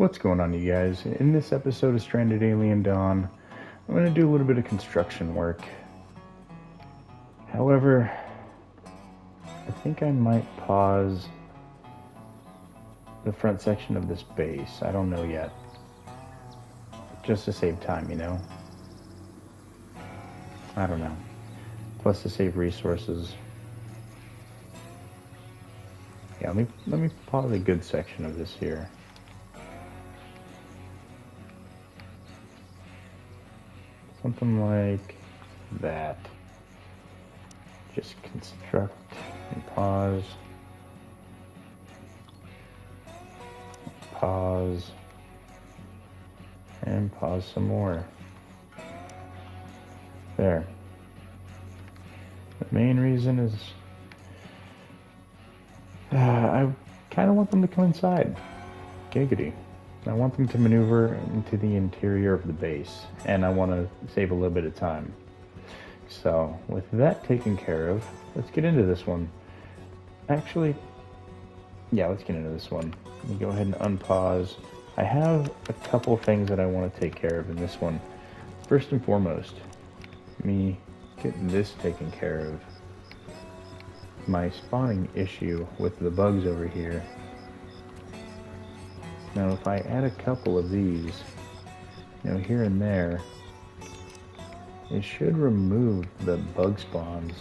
What's going on, you guys? In this episode of Stranded Alien Dawn, I'm going to do a little bit of construction work. However, I think I might pause the front section of this base. I don't know yet. Just to save time, you know? I don't know. Plus to save resources. Yeah, let me pause a good section of this here. Something like that. Just construct and pause. Pause. And pause some more. There. The main reason is I kind of want them to come inside. Giggity. I want them to maneuver into the interior of the base, and I want to save a little bit of time. So, with that taken care of, let's get into this one. Actually, yeah, let's get into this one. Let me go ahead and unpause. I have a couple things that I want to take care of in this one. First and foremost, let me get this taken care of. My spawning issue with the bugs over here. Now if I add a couple of these, here and there, it should remove the bug spawns.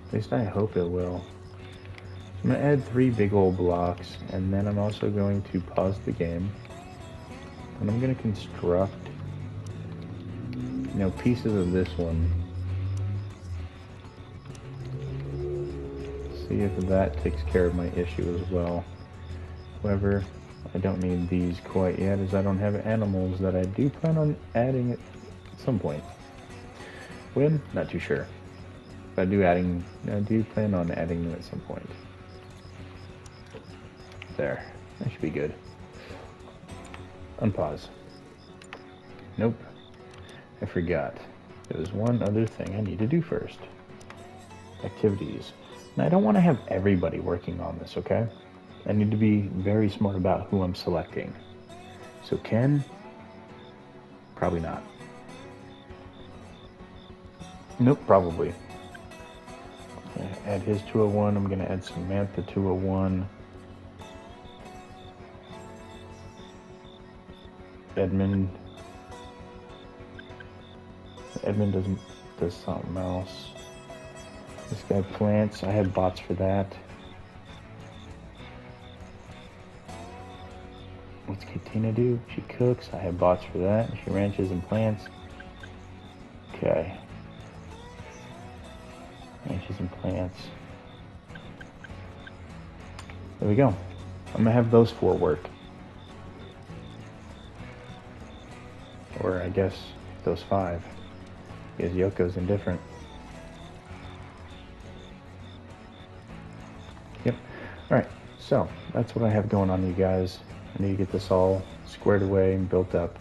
At least I hope it will. So I'm going to add 3 big old blocks, and then I'm also going to pause the game. And I'm going to construct, pieces of this one. See if that takes care of my issue as well. However, I don't need these quite yet, as I don't have animals that I do plan on adding at some point. When? Not too sure. But I do plan on adding them at some point. There. That should be good. Unpause. Nope. I forgot. There was one other thing I need to do first. Activities. Now, I don't want to have everybody working on this, okay? I need to be very smart about who I'm selecting. So Ken? Probably not. Nope, probably. Add his 201. I'm going to add Samantha 201. Edmund does something else. This guy plants. I have bots for that. What's Katina do? She cooks. I have bots for that. She ranches and plants. Okay. Ranches and plants. There we go. I'm gonna have those 4 work. Or I guess those 5. Because Yoko's indifferent. Yep. Alright, so that's what I have going on, you guys. I need to get this all squared away and built up.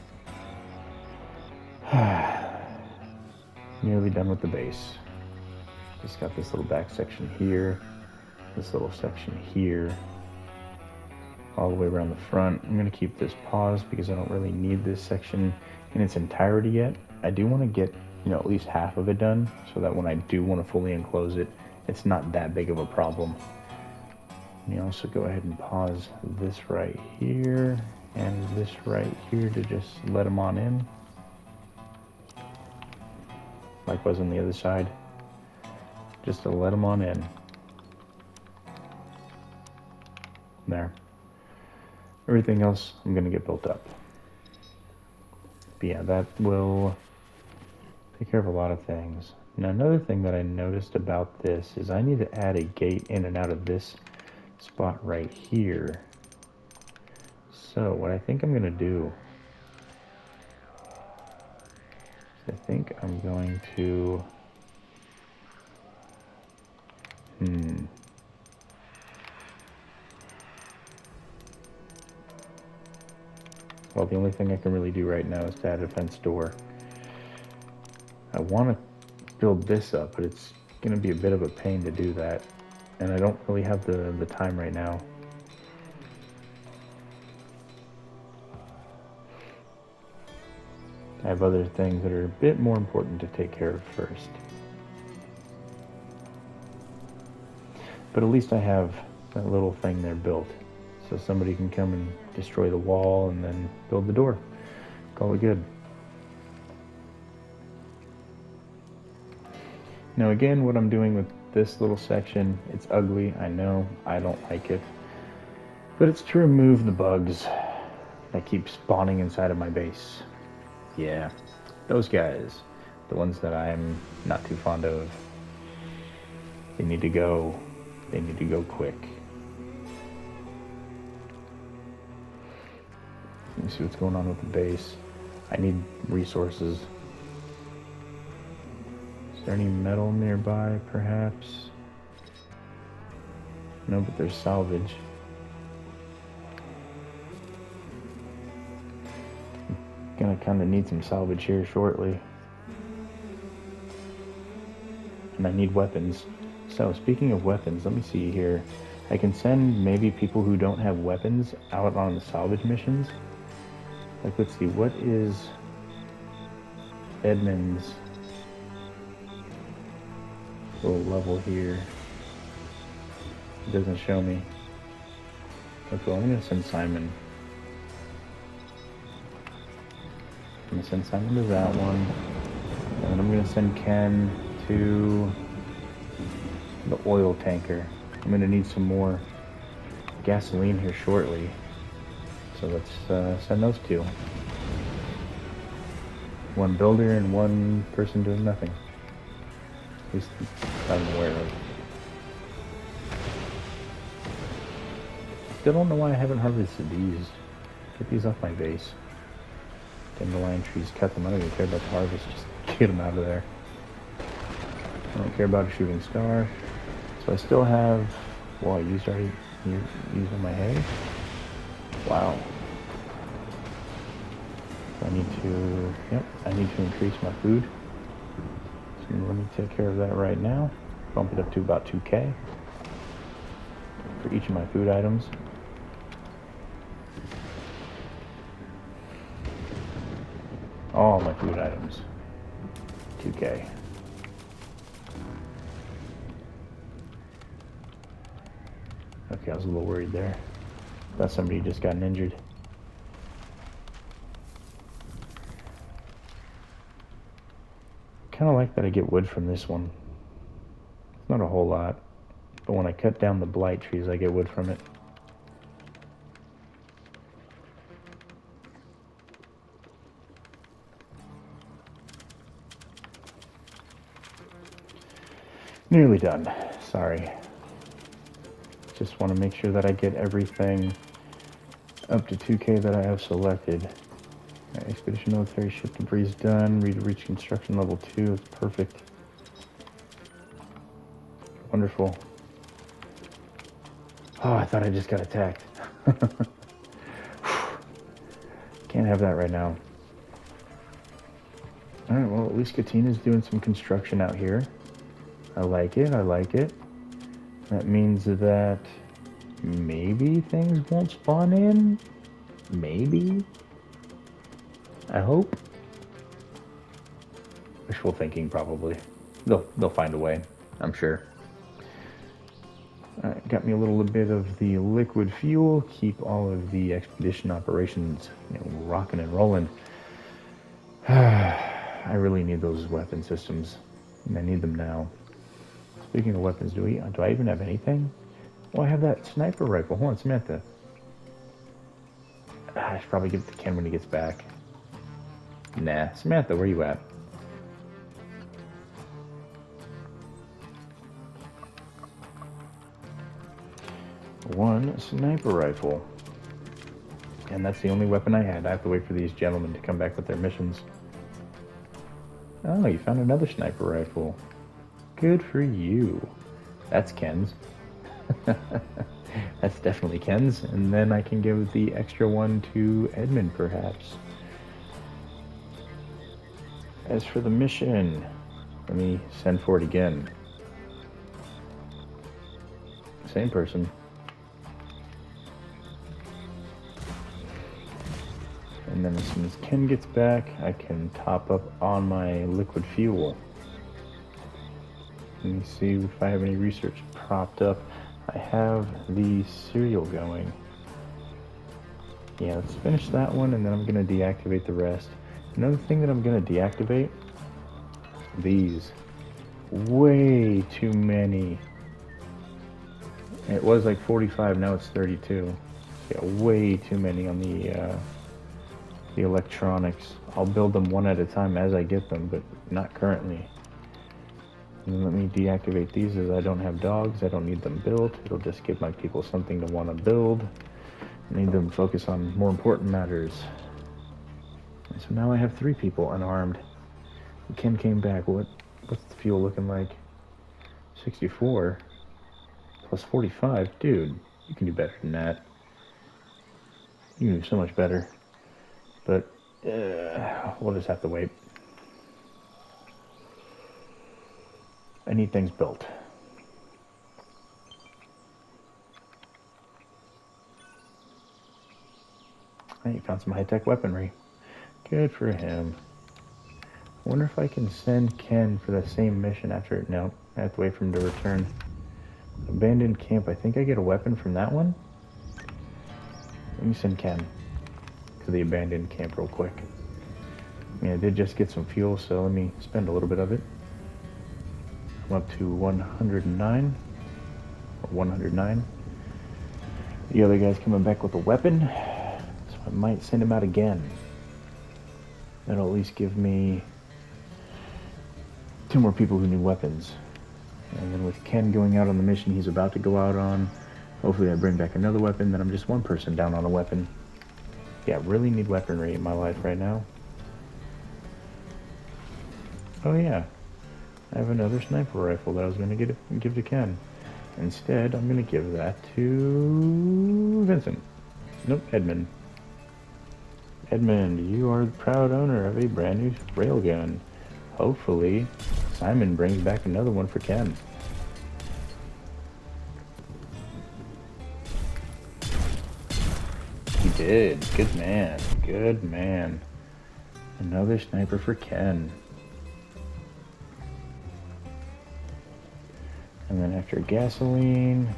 Nearly done with the base. Just got this little back section here, this little section here, all the way around the front. I'm going to keep this paused because I don't really need this section in its entirety yet. I do want to get, at least half of it done so that when I do want to fully enclose it, it's not that big of a problem. Let me also go ahead and pause this right here and this right here to just let them on in. Likewise on the other side, just to let them on in. There. Everything else I'm going to get built up. But yeah, that will take care of a lot of things. Now another thing that I noticed about this is I need to add a gate in and out of this spot right here. So what I think I'm going to do is I think I'm going to well, the only thing I can really do right now is to add a fence door. I want to build this up, but it's going to be a bit of a pain to do that. And I don't really have the time right now. I have other things that are a bit more important to take care of first. But at least I have that little thing there built. So somebody can come and destroy the wall and then build the door. Call it good. Now again, what I'm doing with this little section, it's ugly, I know, I don't like it. But it's to remove the bugs that keep spawning inside of my base. Yeah, those guys. The ones that I'm not too fond of. They need to go. They need to go quick. Let me see what's going on with the base. I need resources. Is there any metal nearby, perhaps? No, but there's salvage. Gonna kind of need some salvage here shortly. And I need weapons. So, speaking of weapons, let me see here. I can send maybe people who don't have weapons out on the salvage missions. Like, let's see, what is Edmund's little level here? It doesn't show me. Okay, well, I'm gonna send Simon. I'm gonna send Simon to that one. And then I'm gonna send Ken to the oil tanker. I'm gonna need some more gasoline here shortly. So let's send those two. One builder and one person doing nothing. At least I'm aware of. Still don't know why I haven't harvested these. Get these off my base. Dandelion trees, cut them. I don't even care about the harvest, just get them out of there. I don't care about a shooting star. So I still have, well, I used all my hay. Wow. So I need to increase my food. So let me take care of that right now. Bump it up to about 2K for each of my food items. All my food items. 2K. Okay, I was a little worried there. Thought somebody just gotten injured. Kind of like that I get wood from this one. It's not a whole lot, but when I cut down the blight trees, I get wood from it. Nearly done. Sorry. Just want to make sure that I get everything up to 2K that I have selected. Right, expedition military ship debris is done. Reach construction level 2. It's perfect. Wonderful. Oh, I thought I just got attacked. Can't have that right now. Alright, well, at least Katina's doing some construction out here. I like it, I like it. That means that maybe things won't spawn in? Maybe? I hope? Wishful thinking, probably. They'll find a way, I'm sure. Alright, got me a little bit of the liquid fuel. Keep all of the expedition operations, rocking and rolling. I really need those weapon systems, and I need them now. Speaking of weapons, do I even have anything? Well, I have that sniper rifle. Hold on, Samantha. I should probably give it to Ken when he gets back. Nah, Samantha, where you at? One sniper rifle. And that's the only weapon I had. I have to wait for these gentlemen to come back with their missions. Oh, you found another sniper rifle. Good for you. That's Ken's. That's definitely Ken's. And then I can give the extra one to Edmund, perhaps. As for the mission, let me send for it again. Same person. And then as soon as Ken gets back, I can top up on my liquid fuel. Let me see if I have any research propped up. I have the serial going. Yeah, let's finish that one, and then I'm going to deactivate the rest. Another thing that I'm going to deactivate, these. Way too many. It was like 45, now it's 32. Yeah, way too many on the electronics. I'll build them one at a time as I get them, but not currently. And let me deactivate these as I don't have dogs. I don't need them built. It'll just give my people something to want to build. I need them to focus on more important matters. And so now I have 3 people unarmed. Ken came back. What's the fuel looking like? 64 plus 45. Dude, you can do better than that. You can do so much better. But we'll just have to wait. I need things built. He found some high-tech weaponry. Good for him. I wonder if I can send Ken for the same mission after... No, I have to wait for him to return. Abandoned camp. I think I get a weapon from that one. Let me send Ken to the abandoned camp real quick. I mean, I did just get some fuel, so let me spend a little bit of it. I'm up to 109. Or 109. The other guy's coming back with a weapon, so I might send him out again. That'll at least give me 2 more people who need weapons. And then with Ken going out on the mission he's about to go out on, hopefully I bring back another weapon, then I'm just 1 person down on a weapon. Yeah, really need weaponry in my life right now. Oh yeah, I have another sniper rifle that I was going to give to Ken. Instead, I'm going to give that to Vincent. Nope, Edmund. Edmund, you are the proud owner of a brand new railgun. Hopefully, Simon brings back another one for Ken. He did. Good man. Good man. Another sniper for Ken. And then after gasoline,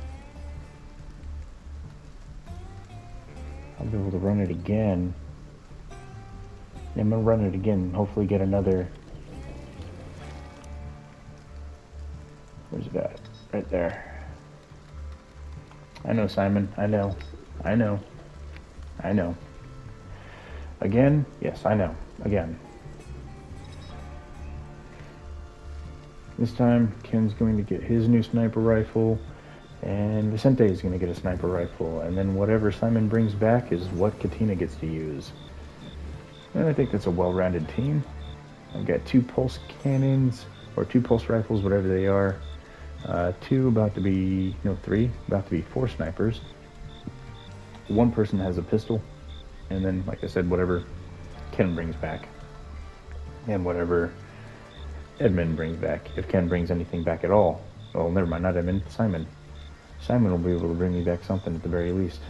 I'll be able to run it again. I'm going to run it again and hopefully get another... Where's it at? Right there. I know, Simon. I know. I know. I know. Again? Yes, I know. Again. This time, Ken's going to get his new sniper rifle, and Vicente is going to get a sniper rifle, and then whatever Simon brings back is what Katina gets to use. And I think that's a well-rounded team. I've got 2 pulse cannons, or 2 pulse rifles, whatever they are. 2 about to be, no, 3, about to be 4 snipers. 1 person has a pistol, and then, like I said, whatever Ken brings back. And whatever Edmund brings back, if Ken brings anything back at all. Well, never mind, not Edmund, Simon. Simon will be able to bring me back something at the very least.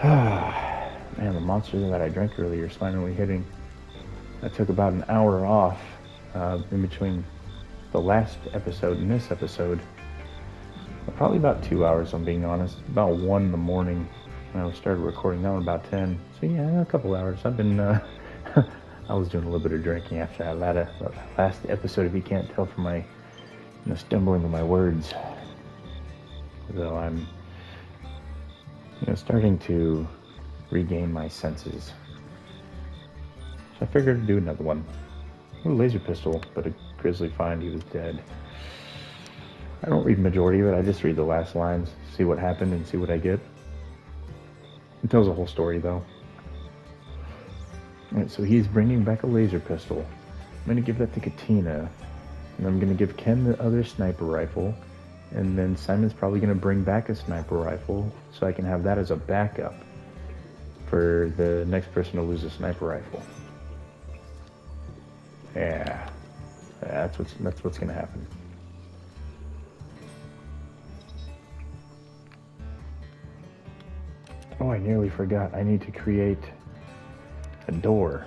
Man, the monster that I drank earlier is finally hitting. I took about an hour off in between the last episode and this episode. Probably about 2 hours, I'm being honest. About 1 in the morning. I started recording that one about 10. So yeah, a couple hours. I've been, I was doing a little bit of drinking after that last episode, if you can't tell from my, stumbling with my words. Though I'm, starting to regain my senses. So I figured I'd do another one. A laser pistol, but a grisly find, he was dead. I don't read the majority of it, I just read the last lines, see what happened and see what I get. It tells a whole story, though. Alright, so he's bringing back a laser pistol. I'm going to give that to Katina. And I'm going to give Ken the other sniper rifle. And then Simon's probably going to bring back a sniper rifle, so I can have that as a backup for the next person to lose a sniper rifle. Yeah. That's what's going to happen. Oh, I nearly forgot. I need to create a door.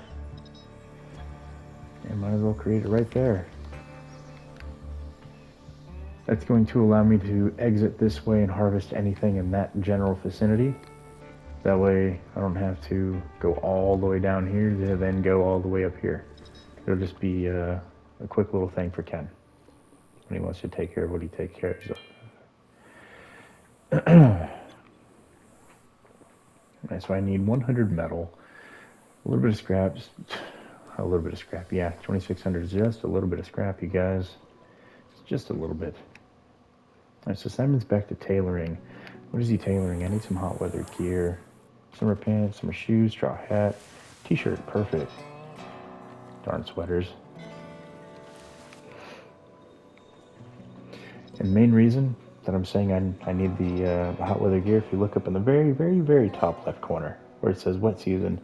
I might as well create it right there. That's going to allow me to exit this way and harvest anything in that general vicinity. That way I don't have to go all the way down here to then go all the way up here. It'll just be a quick little thing for Ken when he wants to take care of what he takes care of. So I need 100 metal, a little bit of scrap, a little bit of scrap, yeah, 2,600 is just a little bit of scrap, you guys. It's just a little bit. Alright, so Simon's back to tailoring. What is he tailoring? I need some hot weather gear. Summer pants, summer shoes, straw hat, t-shirt, perfect. Darn sweaters. And the main reason that I'm saying I need the hot weather gear, if you look up in the very, very, very top left corner where it says wet season,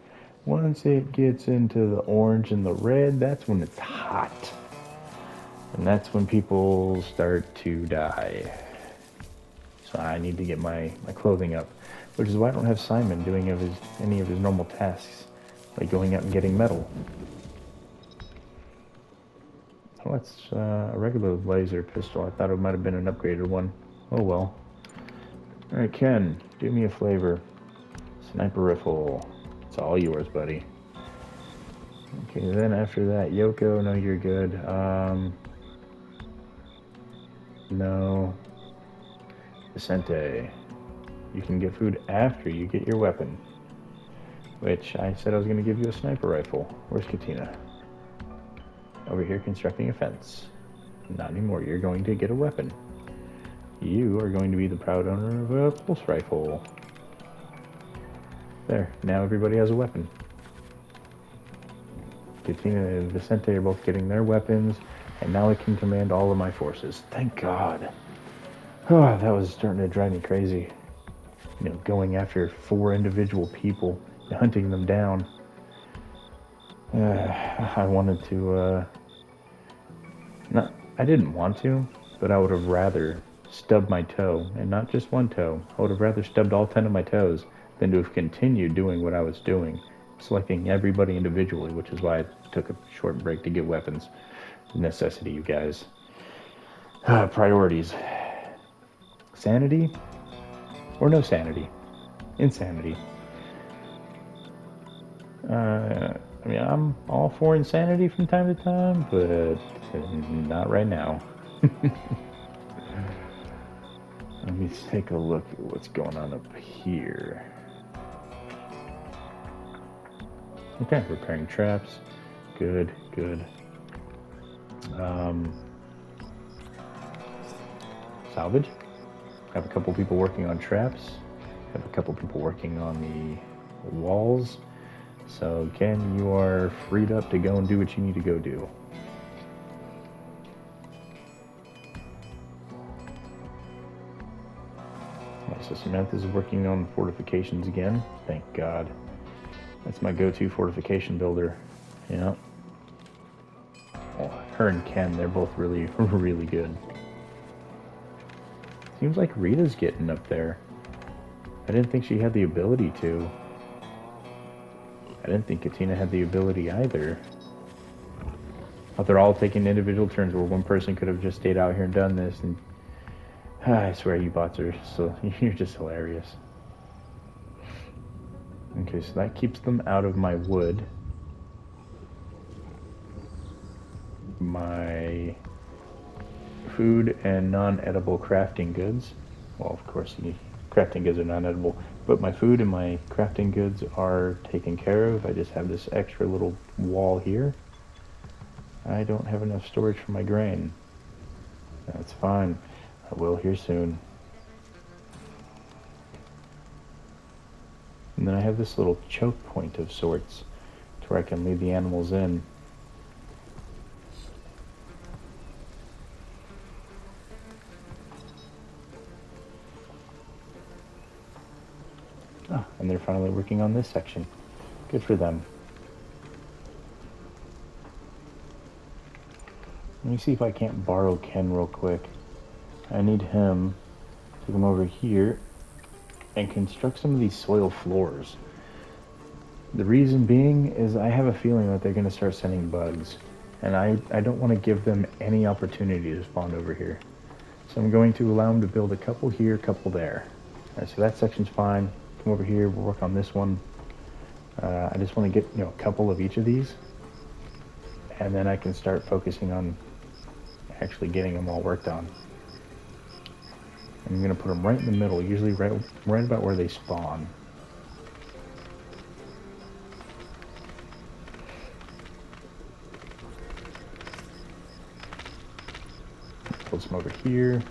once it gets into the orange and the red, that's when it's hot. And that's when people start to die. So I need to get my clothing up, which is why I don't have Simon doing any of his normal tasks, like going out and getting metal. Oh, that's a regular laser pistol. I thought it might have been an upgraded one. Oh well. Alright, Ken, do me a flavor. Sniper rifle. It's all yours, buddy. Okay, then after that, Yoko, no, you're good. No. Vicente, you can get food after you get your weapon. Which, I said I was going to give you a sniper rifle. Where's Katina? Over here constructing a fence. Not anymore, you're going to get a weapon. You are going to be the proud owner of a pulse rifle. There, now everybody has a weapon. Katina and Vicente are both getting their weapons, and now I can command all of my forces. Thank God. Oh, that was starting to drive me crazy. You know, going after 4 individual people, hunting them down. I wanted to, I didn't want to, but I would have rather stubbed my toe, and not just one toe. I would have rather stubbed all 10 of my toes than to have continued doing what I was doing, selecting everybody individually, which is why I took a short break to get weapons. Necessity, you guys. Priorities. Sanity? Or no sanity. Insanity. I mean, I'm all for insanity from time to time, but not right now. Let me take a look at what's going on up here. Okay, repairing traps. Good, good. Salvage. Have a couple people working on traps. Have a couple people working on the walls. So Ken, you are freed up to go and do what you need to go do. So Samantha's working on fortifications again. Thank God. That's my go-to fortification builder. Yeah. Well, her and Ken, they're both really, really good. Seems like Rita's getting up there. I didn't think she had the ability to. I didn't think Katina had the ability either. But they're all taking individual turns where one person could have just stayed out here and done this, and I swear you bots are so you're just hilarious. Okay, so that keeps them out of my wood. My food and non-edible crafting goods. Well, of course, the crafting goods are non-edible, but my food and my crafting goods are taken care of. I just have this extra little wall here. I don't have enough storage for my grain. That's fine. I will here soon. And then I have this little choke point of sorts to where I can lead the animals in. Ah, and they're finally working on this section. Good for them. Let me see if I can't borrow Ken real quick. I need him to come over here and construct some of these soil floors. The reason being is I have a feeling that they're going to start sending bugs, and I don't want to give them any opportunity to spawn over here. So I'm going to allow them to build a couple here, a couple there. Alright, so that section's fine. Come over here, we'll work on this one. I just want to get, a couple of each of these, and then I can start focusing on actually getting them all worked on. I'm going to put them right in the middle, usually right about where they spawn. Put some over here.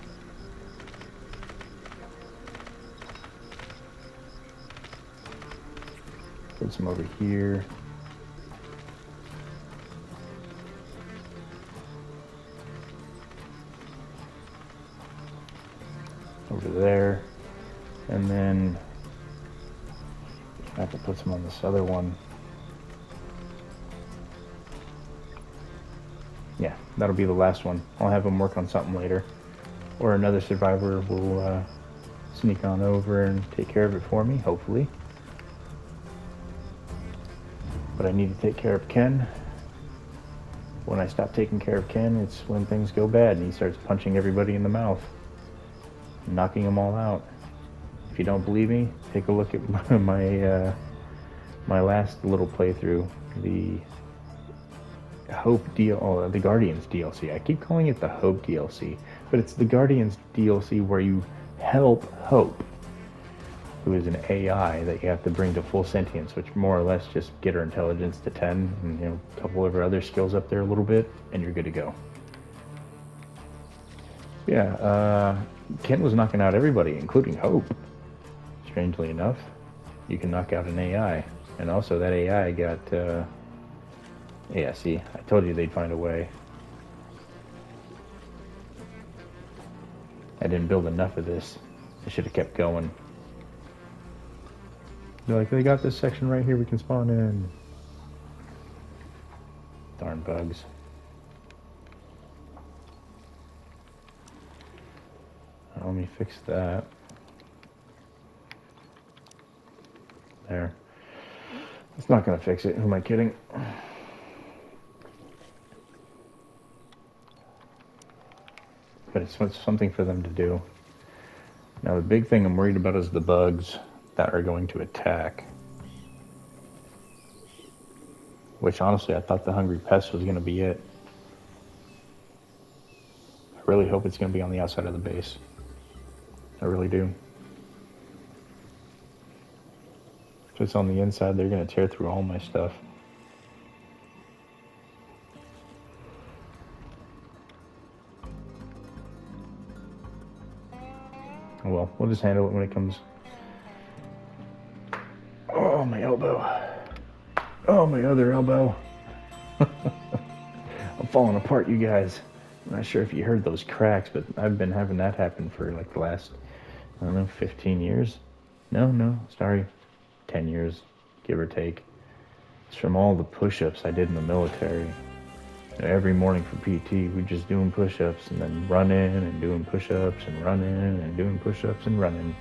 Put some over here. Over there. And then I have to put some on this other one. Yeah, that'll be the last one. I'll have them work on something later. Or another survivor will sneak on over and take care of it for me, hopefully. But I need to take care of Ken. When I stop taking care of Ken, it's when things go bad and he starts punching everybody in the mouth, knocking them all out. If you don't believe me, take a look at my last little playthrough, the the Guardians DLC. I keep calling it the Hope DLC, but it's the Guardians DLC where you help Hope, who is an AI that you have to bring to full sentience, which more or less just get her intelligence to 10, and a couple of her other skills up there a little bit, and you're good to go. Yeah, Ken was knocking out everybody, including Hope. Strangely enough, you can knock out an AI, and also that AI got. Yeah, see, I told you they'd find a way. I didn't build enough of this. I should have kept going. They're like, they got this section right here we can spawn in. Darn bugs. Let me fix that. There. It's not going to fix it. Who am I kidding? But it's something for them to do. Now the big thing I'm worried about is the bugs that are going to attack. Which honestly, I thought the Hungry Pest was going to be it. I really hope it's going to be on the outside of the base. I really do. If it's on the inside, they're going to tear through all my stuff. Oh well, we'll just handle it when it comes. Oh, my elbow. Oh, my other elbow. I'm falling apart, you guys. I'm not sure if you heard those cracks, but I've been having that happen for like the last, I don't know, 15 years? No, sorry. 10 years, give or take. It's from all the push-ups I did in the military. Every morning for PT, we're just doing push-ups and then running and doing push-ups and running and doing push-ups and running.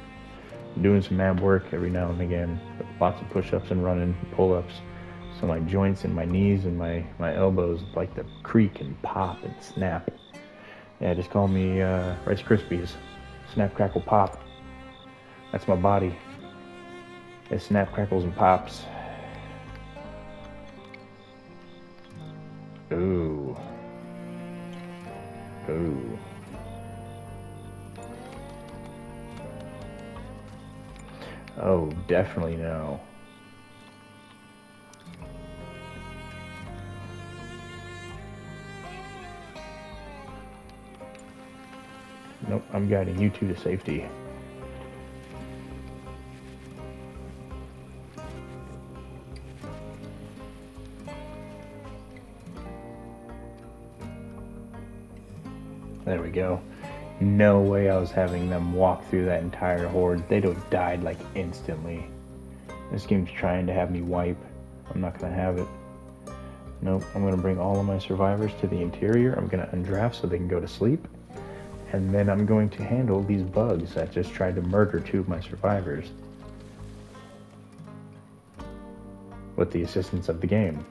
Doing some ab work every now and again. Lots of push-ups and running, pull-ups. So my joints and my knees and my elbows like to creak and pop and snap. Yeah, just call me Rice Krispies. Snap, crackle, pop. That's my body. It snap, crackles, and pops. Ooh. Ooh. Oh, definitely no. Nope, I'm guiding you two to safety. There we go. No way I was having them walk through that entire horde. They'd have died like instantly. This game's trying to have me wipe. I'm not gonna have it. Nope, I'm gonna bring all of my survivors to the interior. I'm gonna undraft so they can go to sleep. And then I'm going to handle these bugs that just tried to murder 2 of my survivors. With the assistance of the game.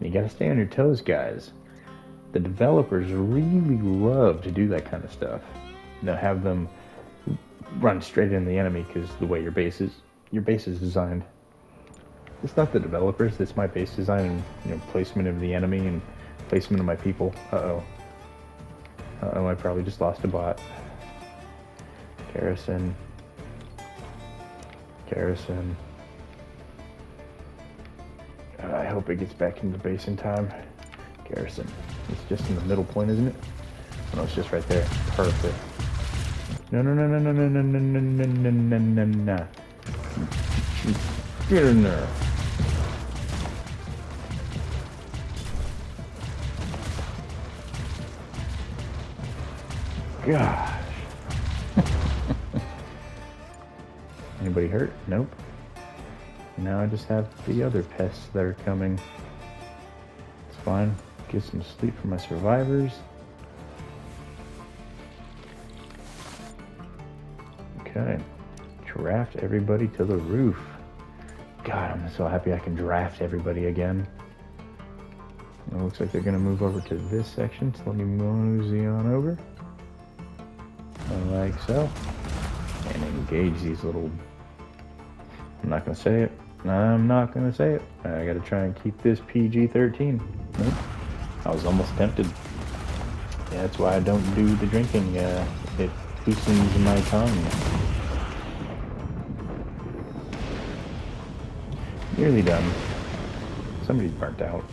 You gotta stay on your toes, guys. The developers really love to do that kind of stuff. They'll have them run straight into the enemy because the way your base is designed. It's not the developers, it's my base design and placement of the enemy and placement of my people. Uh-oh, I probably just lost a bot. Garrison. I hope it gets back into base in time. Garrison. It's just in the middle point, isn't it? Oh, no, it's just right there. Perfect. No. Get in there. Gosh. Anybody hurt? Nope. Now I just have the other pests that are coming. It's fine. Get some sleep for my survivors. Okay. Draft everybody to the roof. God, I'm so happy I can draft everybody again. It looks like they're going to move over to this section, so let me mosey on over. Like so. And engage these little... I'm not going to say it. I got to try and keep this PG-13. Nope. I was almost tempted. Yeah, that's why I don't do the drinking. It loosens my tongue. Nearly done. Somebody's burnt out.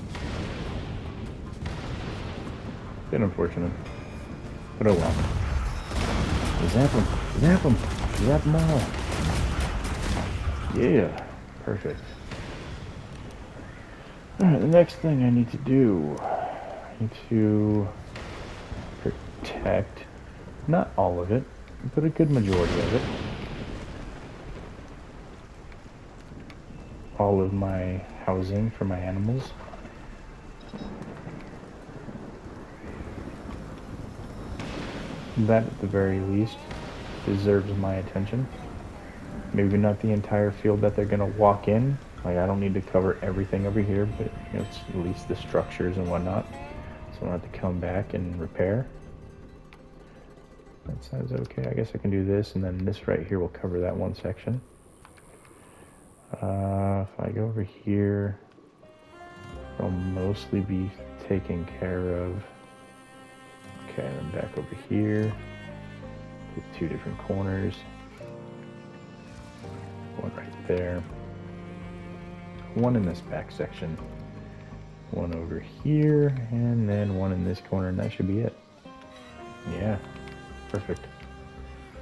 Bit unfortunate. But oh well. Zap them all. Yeah, perfect. Alright, the next thing I need to do, I need to protect, not all of it, but a good majority of it. All of my housing for my animals. That, at the very least, deserves my attention. Maybe not the entire field that they're gonna walk in. Like, I don't need to cover everything over here, but it's at least the structures and whatnot. So I don't have to come back and repair. That sounds okay. I guess I can do this, and then this right here will cover that one section. If I go over here, it'll mostly be taken care of. Okay, and then back over here. With 2 different corners. One right there. One in this back section. One over here, and then one in this corner, and that should be it. Yeah, perfect.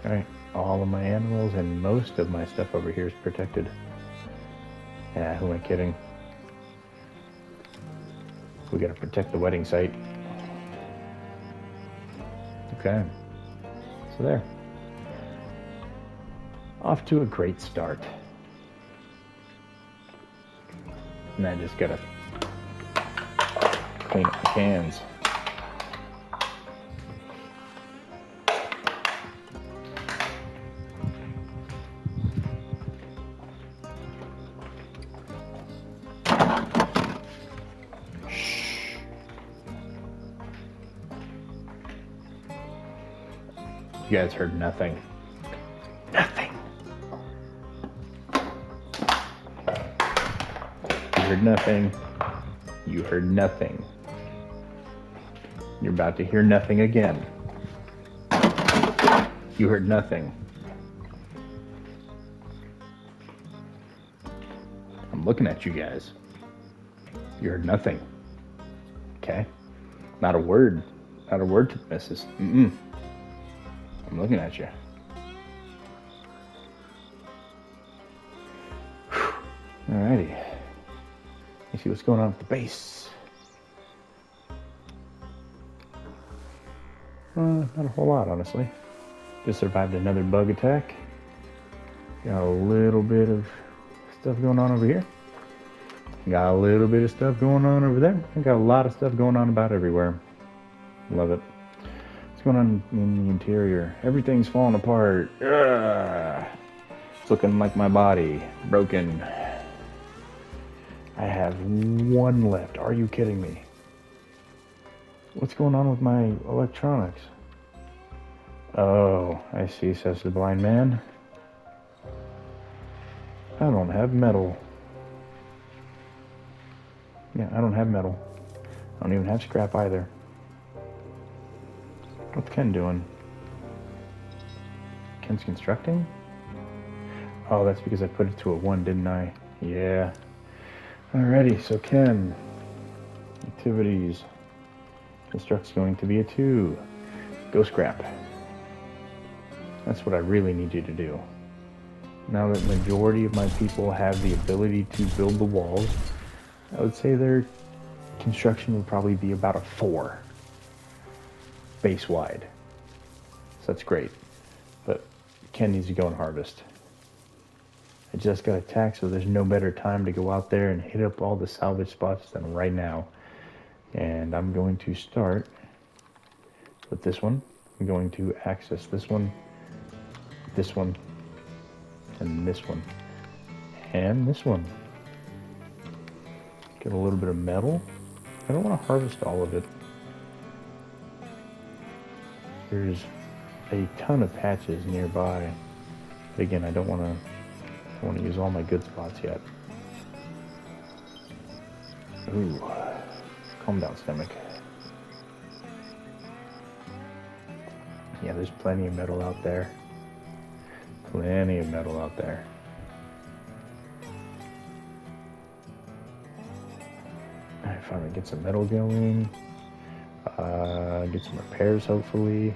Alright, all of my animals and most of my stuff over here is protected. Yeah, who am I kidding? We gotta protect the wedding site. Okay, so there. Off to a great start. And I just gotta clean up the cans. You guys heard nothing. Nothing. You heard nothing. You heard nothing. You're about to hear nothing again. You heard nothing. I'm looking at you guys. You heard nothing. Okay? Not a word. Not a word to the missus. I'm looking at you. Alrighty. Let's see what's going on with the base. Not a whole lot, honestly. Just survived another bug attack. Got a little bit of stuff going on over here. Got a little bit of stuff going on over there. I got a lot of stuff going on about everywhere. Love it. What's going on in the interior? Everything's falling apart. Ugh. It's looking like my body. Broken. I have one left. Are you kidding me? What's going on with my electronics? Oh, I see, says the blind man. I don't have metal. Yeah, I don't have metal. I don't even have scrap either. What's Ken doing? Ken's constructing? Oh, that's because I put it to a 1, didn't I? Yeah. Alrighty, so Ken. Activities. Construct's going to be a 2. Go scrap. That's what I really need you to do. Now that the majority of my people have the ability to build the walls, I would say their construction would probably be about a 4 base wide. So that's great. But Ken needs to go and harvest. I just got attacked, so there's no better time to go out there and hit up all the salvage spots than right now. And I'm going to start with this one. I'm going to access this one, and this one, and this one. Get a little bit of metal. I don't want to harvest all of it. There's a ton of patches nearby. But again, I don't want to use all my good spots yet. Ooh, calm down, stomach. Yeah, there's plenty of metal out there. Plenty of metal out there. I finally get some metal going. Get some repairs, hopefully.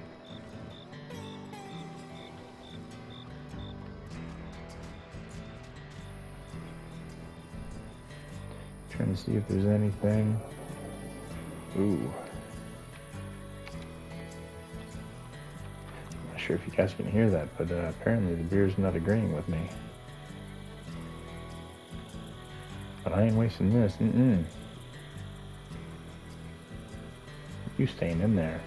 Trying to see if there's anything. Ooh. Not sure if you guys can hear that, but apparently the beer's not agreeing with me. But I ain't wasting this. You staying in there.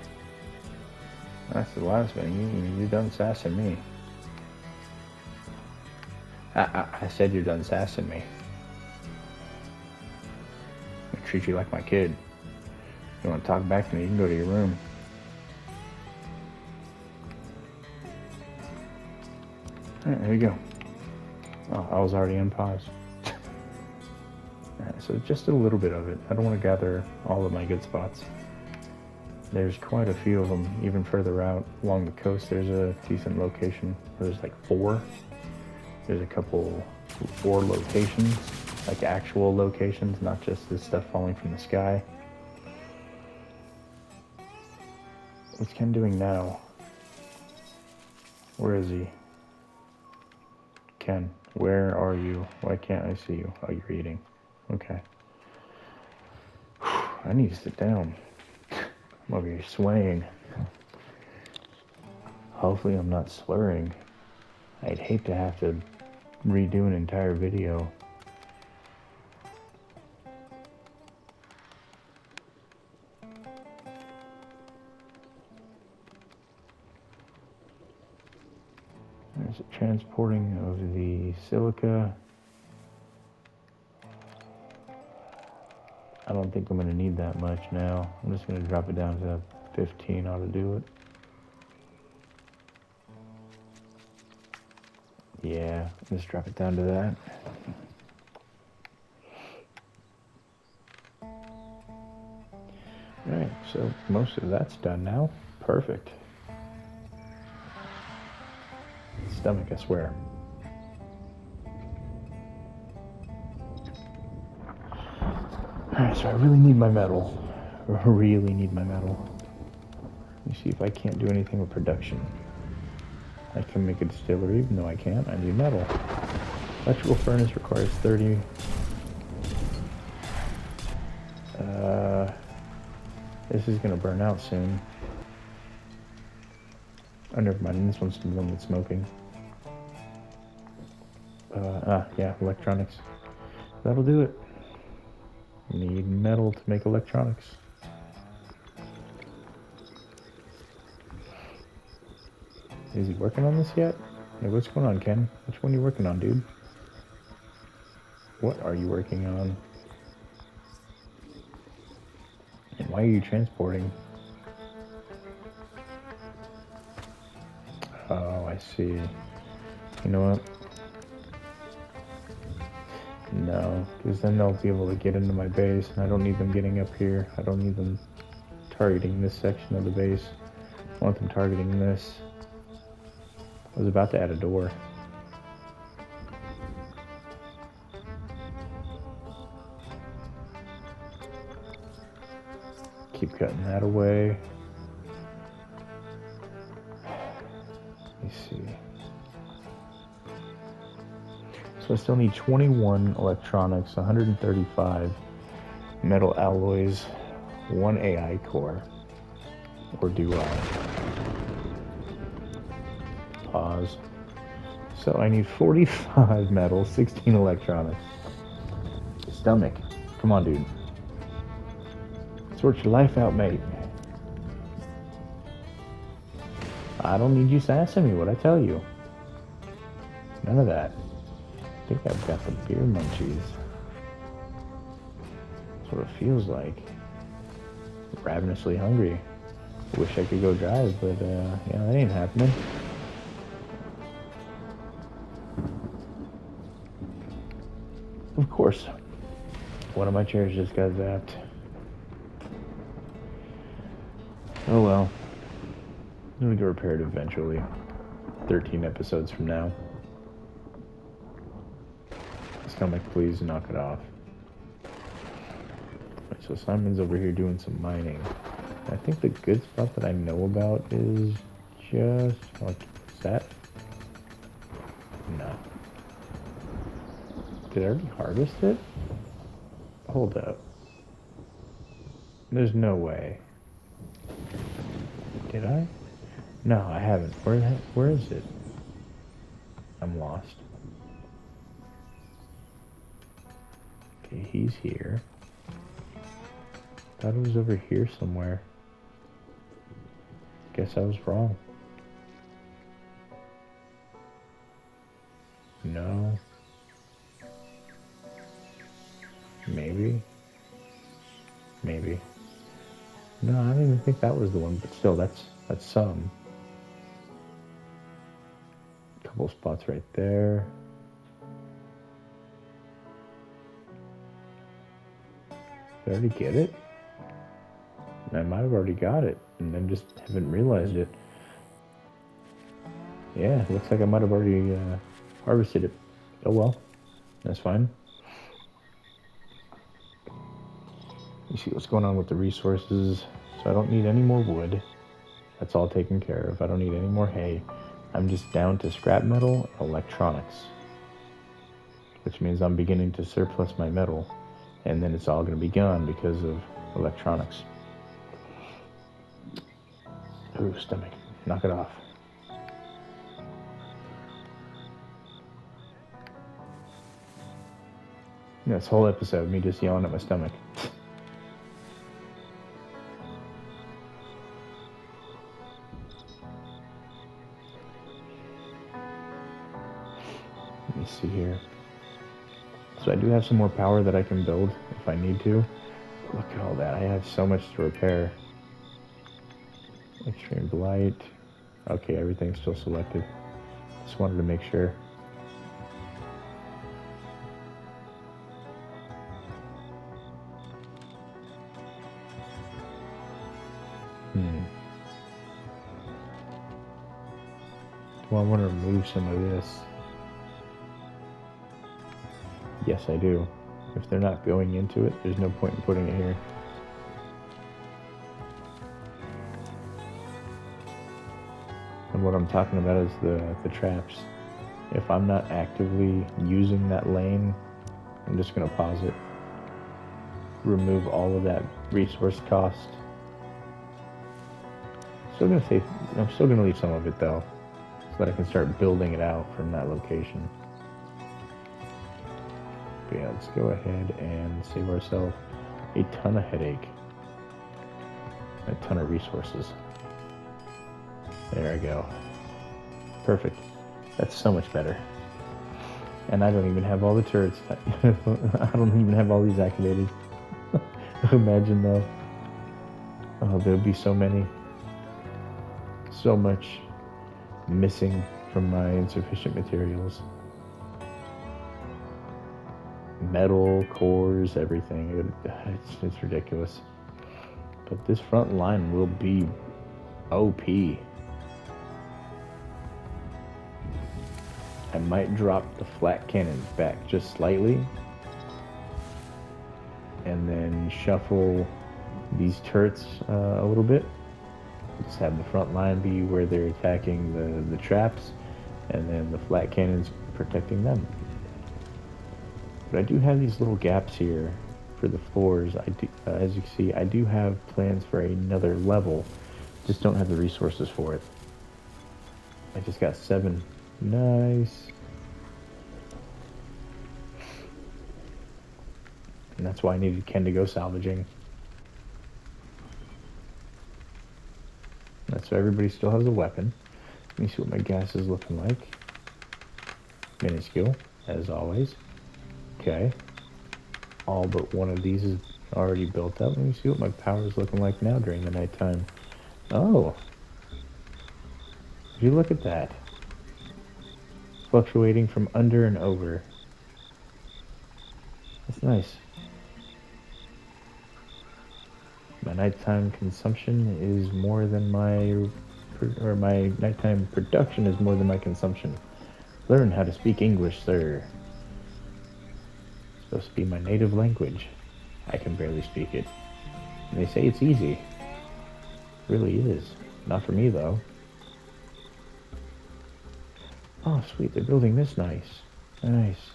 That's the last one. You done sassing me. I said you're done sassing me. I treat you like my kid. You want to talk back to me, you can go to your room. Alright, there you go. Oh, I was already on pause. Alright, so just a little bit of it. I don't want to gather all of my good spots. There's quite a few of them, even further out along the coast. There's a decent location. There's like 4. There's a couple 4 locations, like actual locations, not just this stuff falling from the sky. What's Ken doing now? Where is he? Ken, where are you? Why can't I see you? Oh, you're eating. Okay. I need to sit down. I'm over here swaying. Hopefully I'm not slurring. I'd hate to have to redo an entire video. There's a transporting of the silica. I don't think I'm going to need that much now. I'm just going to drop it down to 15 ought to do it. Yeah, just drop it down to that. Alright, so most of that's done now. Perfect. Stomach, I swear. Alright, so I really need my metal. Really need my metal. Let me see if I can't do anything with production. I can make a distillery, even though I can't. I need metal. Electrical furnace requires 30. This is gonna burn out soon. Oh, never mind. This one's the one that's smoking. Yeah, electronics. That'll do it. Need metal to make electronics. Is he working on this yet? Hey, what's going on, Ken? Which one are you working on, dude? What are you working on? And why are you transporting? Oh, I see. You know what? No, because then they'll be able to get into my base, and I don't need them getting up here. I don't need them targeting this section of the base. I want them targeting this. I was about to add a door. Keep cutting that away. Let me see. So I still need 21 electronics, 135 metal alloys, 1 AI core. Or do I? Pause. So I need 45 metal, 16 electronics. Stomach. Come on, dude. Sort your life out, mate. I don't need you sassing me, what I tell you. None of that. I think I've got the beer munchies. That's what it feels like. Ravenously hungry. Wish I could go drive, but yeah, that ain't happening. Of course. One of my chairs just got zapped. Oh well. I'm gonna get repaired eventually. 13 episodes from now. Stomach, please knock it off. Right, so Simon's over here doing some mining. I think the good spot that I know about is just... What is that? No. Did I already harvest it? Hold up. There's no way. Did I? No, I haven't. Where is it? I'm lost. Okay, he's here. Thought it was over here somewhere. Guess I was wrong. No. Maybe. Maybe. No, I don't even think that was the one, but still, that's some. Couple spots right there. Did I already get it? I might have already got it, and then just haven't realized it. Yeah, looks like I might have already harvested it. Oh well, that's fine. You see what's going on with the resources. So I don't need any more wood. That's all taken care of. I don't need any more hay. I'm just down to scrap metal and electronics, which means I'm beginning to surplus my metal, and then it's all going to be gone because of electronics. Ooh, stomach. Knock it off. This whole episode, me just yelling at my stomach. Let me see here. So I do have some more power that I can build if I need to. Look at all that. I have so much to repair. Extreme blight. Okay, everything's still selected. Just wanted to make sure. Do I want to remove some of this? Yes, I do. If they're not going into it, there's no point in putting it here. And what I'm talking about is the traps. If I'm not actively using that lane, I'm just going to pause it. Remove all of that resource cost. I'm still going to leave some of it though, so that I can start building it out from that location. But yeah, let's go ahead and save ourselves a ton of headache. A ton of resources. There I go. Perfect. That's so much better. And I don't even have all the turrets. I don't even have all these activated. Imagine though. Oh, there'd be so many. So much missing from my insufficient materials. Metal, cores, everything. It's ridiculous. But this front line will be OP. I might drop the flat cannons back just slightly and then shuffle these turrets a little bit. Just have the front line be where they're attacking the traps, and then the flat cannons protecting them. But I do have these little gaps here for the floors. I do, as you can see, I do have plans for another level, just don't have the resources for it. I just got 7. Nice. And that's why I needed Ken to go salvaging. That's so everybody still has a weapon. Let me see what my gas is looking like. Minuscule, as always. Okay. All but one of these is already built up. Let me see what my power is looking like now during the nighttime. Oh. If you look at that. Fluctuating from under and over. That's nice. My nighttime consumption is more than my nighttime production is more than my consumption. Learn how to speak English, sir. It's supposed to be my native language. I can barely speak it. And they say it's easy. It really is. Not for me, though. Oh, sweet. They're building this nice. Nice.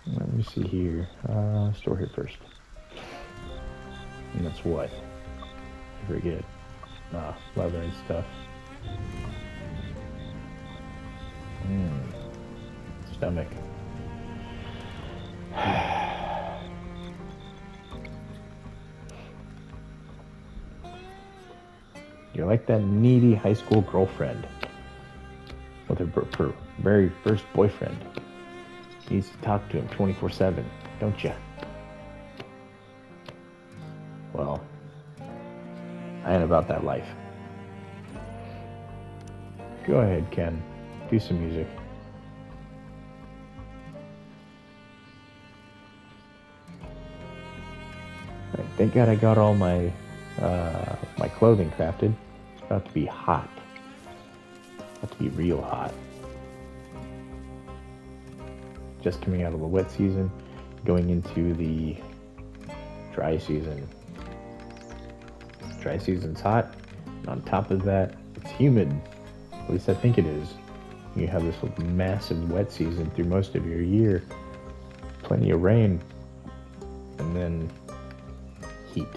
Let me see here. Store here first. And that's what? I forget. Leather and stuff. Stomach. You're like that needy high school girlfriend with her very first boyfriend. Needs to talk to him 24/7, don't you? Well, I ain't about that life. Go ahead, Ken. Do some music. Right, thank God I got all my my clothing crafted. It's about to be hot. About to be real hot. Just coming out of the wet season, going into the dry season. Dry season's hot, and on top of that, it's humid. At least I think it is. You have this massive wet season through most of your year, plenty of rain, and then heat.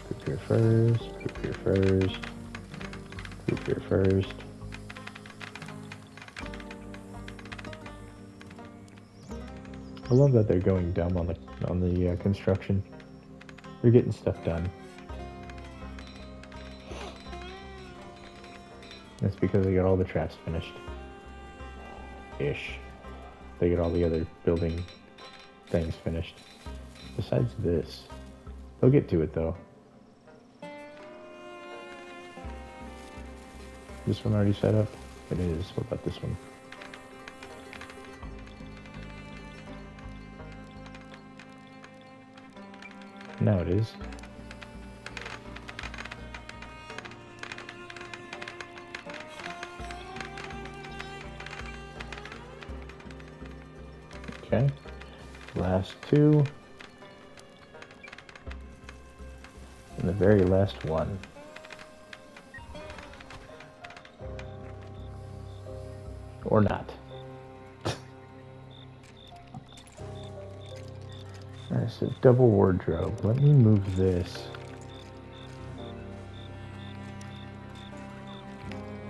Prepare first, prepare first, prepare first. I love that they're going dumb on the construction. They're getting stuff done. That's because they got all the traps finished. Ish. They get all the other building things finished. Besides this. They'll get to it though. This one already set up? It is. What about this one? Now it is. Okay. Last 2. And the very last one. Or not. Alright, so double wardrobe. Let me move this.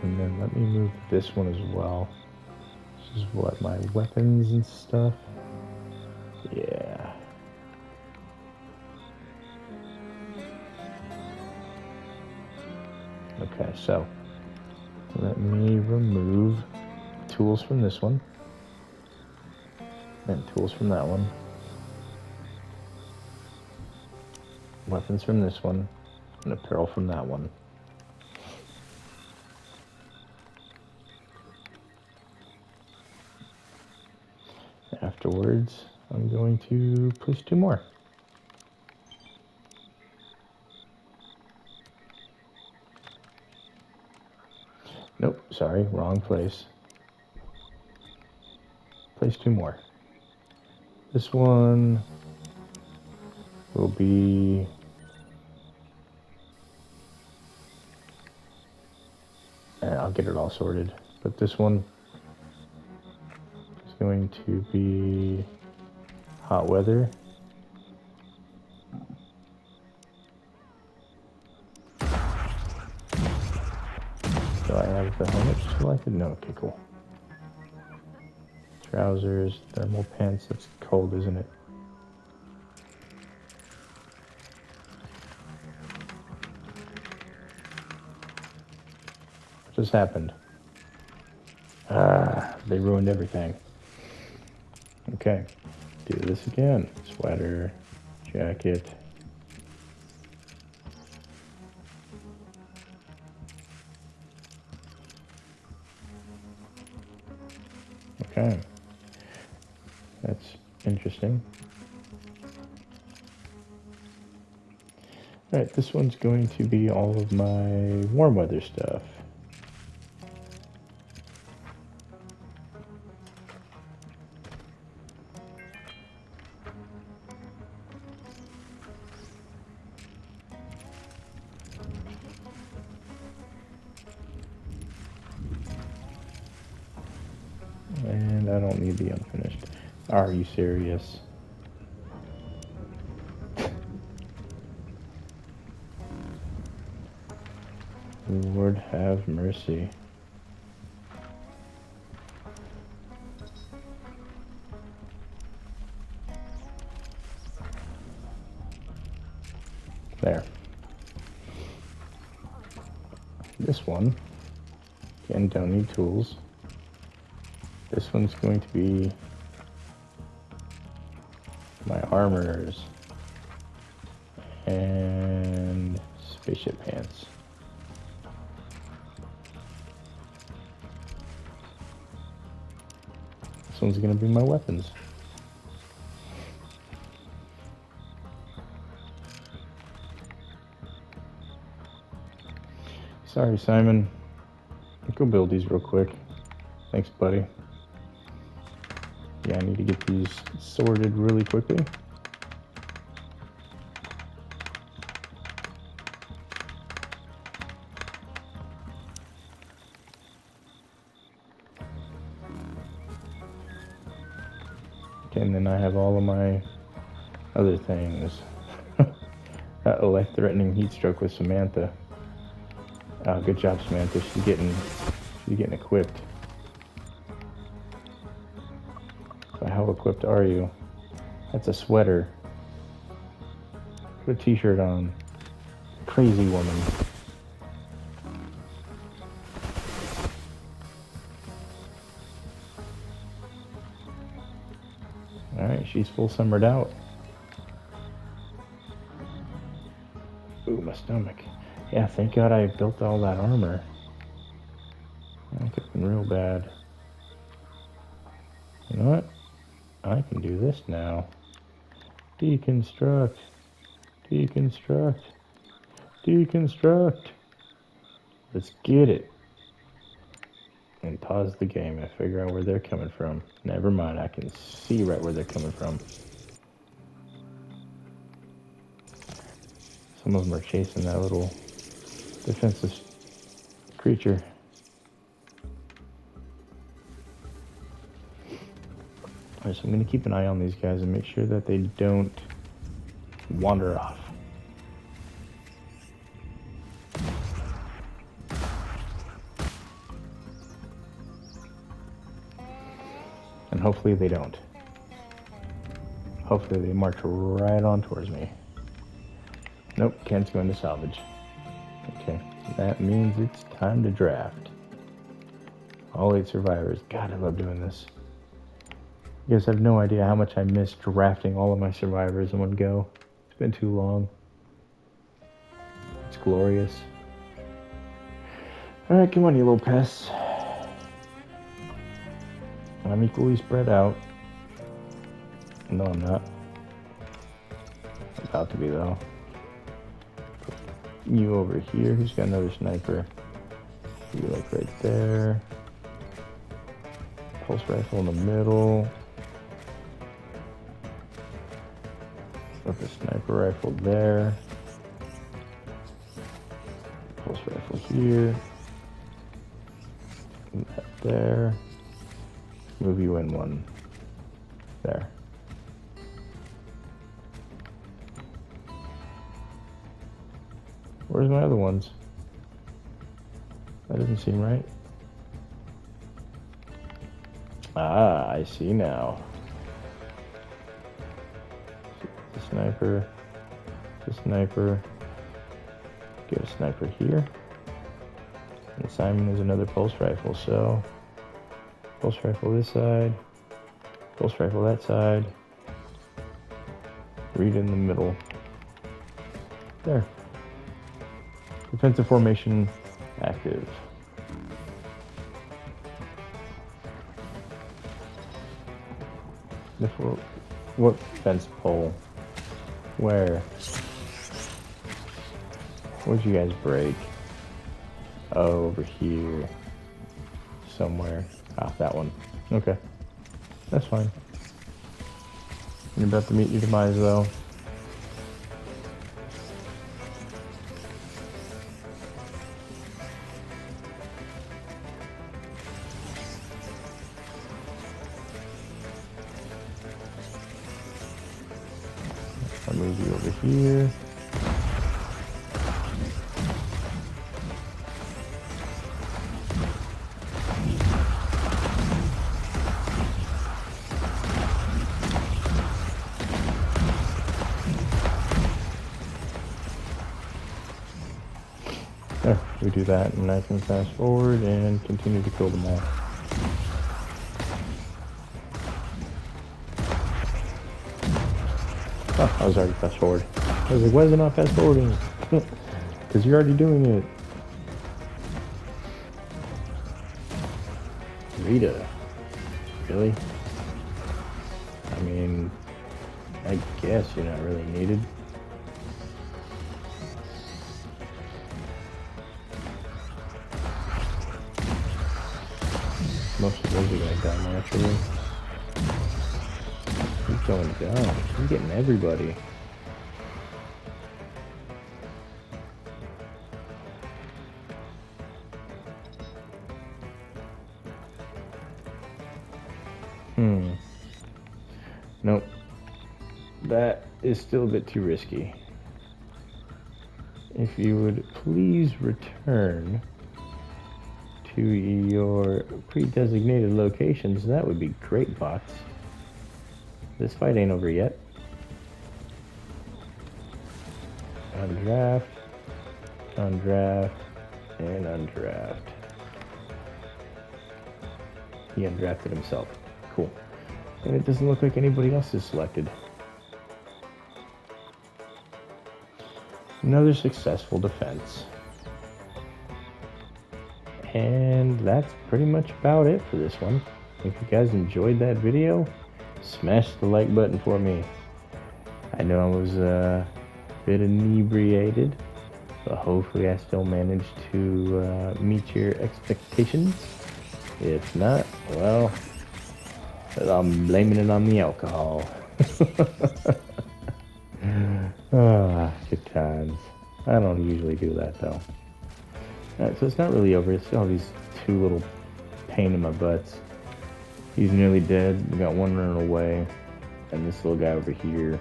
And then let me move this one as well. This is what, my weapons and stuff? Yeah. Okay, so let me remove tools from this one, and tools from that one, weapons from this one, and apparel from that one. Afterwards, I'm going to place 2 more. Nope, sorry, wrong place. Place 2 more. This one will be I'll get it all sorted, but this one is going to be hot weather. Do I have the helmet selected? No, okay, cool. Trousers, thermal pants, that's cold, isn't it? What just happened? They ruined everything. Okay, do this again. Sweater, jacket. Okay, that's interesting. All right, this one's going to be all of my warm weather stuff. And I don't need the unfinished. Are you serious? Lord have mercy. There. This one, again, don't need tools. This one's going to be my armors and spaceship pants. This one's going to be my weapons. Sorry, Simon. Go build these real quick. Thanks, buddy. Yeah, I need to get these sorted really quickly. Okay, and then I have all of my other things. Uh-oh, life-threatening heat stroke with Samantha. Good job, Samantha. She's getting equipped. But how equipped are you? That's a sweater. Put a t-shirt on. Crazy woman. Alright, she's full summered out. Ooh, my stomach. Yeah, thank God I built all that armor. That could have been real bad. You know what? I can do this now. Deconstruct. Deconstruct. Deconstruct. Let's get it. And pause the game and figure out where they're coming from. Never mind, I can see right where they're coming from. Some of them are chasing that little defensive creature. Alright, so I'm going to keep an eye on these guys and make sure that they don't wander off. And hopefully they don't. Hopefully they march right on towards me. Nope, Ken's going to salvage. Okay, that means it's time to draft. All 8 survivors. God, I love doing this. You guys have no idea how much I miss drafting all of my survivors in one go. It's been too long. It's glorious. Alright, come on, you little pests. I'm equally spread out. No, I'm not. I'm about to be, though. You over here. Who's got another sniper? You, like, right there. Pulse rifle in the middle. With a sniper rifle there. Pulse rifle here. And that there. Move you in one. There. Where's my other ones? That doesn't seem right. Ah, I see now. The sniper. The sniper. Get a sniper here. And Simon is another pulse rifle, so pulse rifle this side. Pulse rifle that side. Reed in the middle. There. Defensive formation active. What fence pole? Where? Where'd you guys break? Oh, over here. Somewhere. Ah, that one. Okay. That's fine. You're about to meet your demise, though. I'll move you over here. There, we do that, and I can fast forward and continue to kill them all. Oh, I was already fast forward. I was like, why is it not fast forwarding? Because you're already doing it. Rita. Really? I mean, I guess you're not really needed. Most of those are gonna die naturally. He's going down. He's getting everybody. Nope. That is still a bit too risky. If you would please return to your pre-designated locations, that would be great, bots. This fight ain't over yet. Undraft, undraft, and undraft. He undrafted himself. Cool. And it doesn't look like anybody else is selected. Another successful defense. And that's pretty much about it for this one. If you guys enjoyed that video, smash the like button for me. I know I was a bit inebriated, but hopefully I still managed to meet your expectations. If not, well, I'm blaming it on the alcohol. Ah, good times. I don't usually do that though. Alright, so it's not really over. It's still these two little pain in my butts. He's nearly dead. We got one running away. And this little guy over here.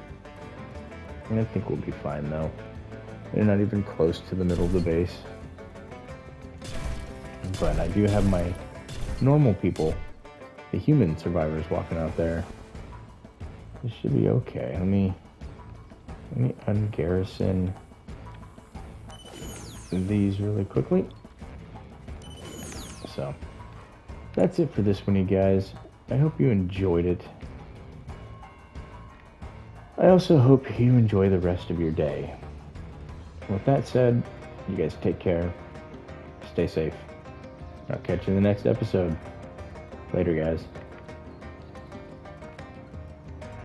And I think we'll be fine though. They're not even close to the middle of the base. But I do have my normal people, the human survivors, walking out there. This should be okay. Let me ungarrison these really quickly. So that's it for this one, you guys. I hope you enjoyed it. I also hope you enjoy the rest of your day. With that said, you guys take care. Stay safe. I'll catch you in the next episode. Later, guys.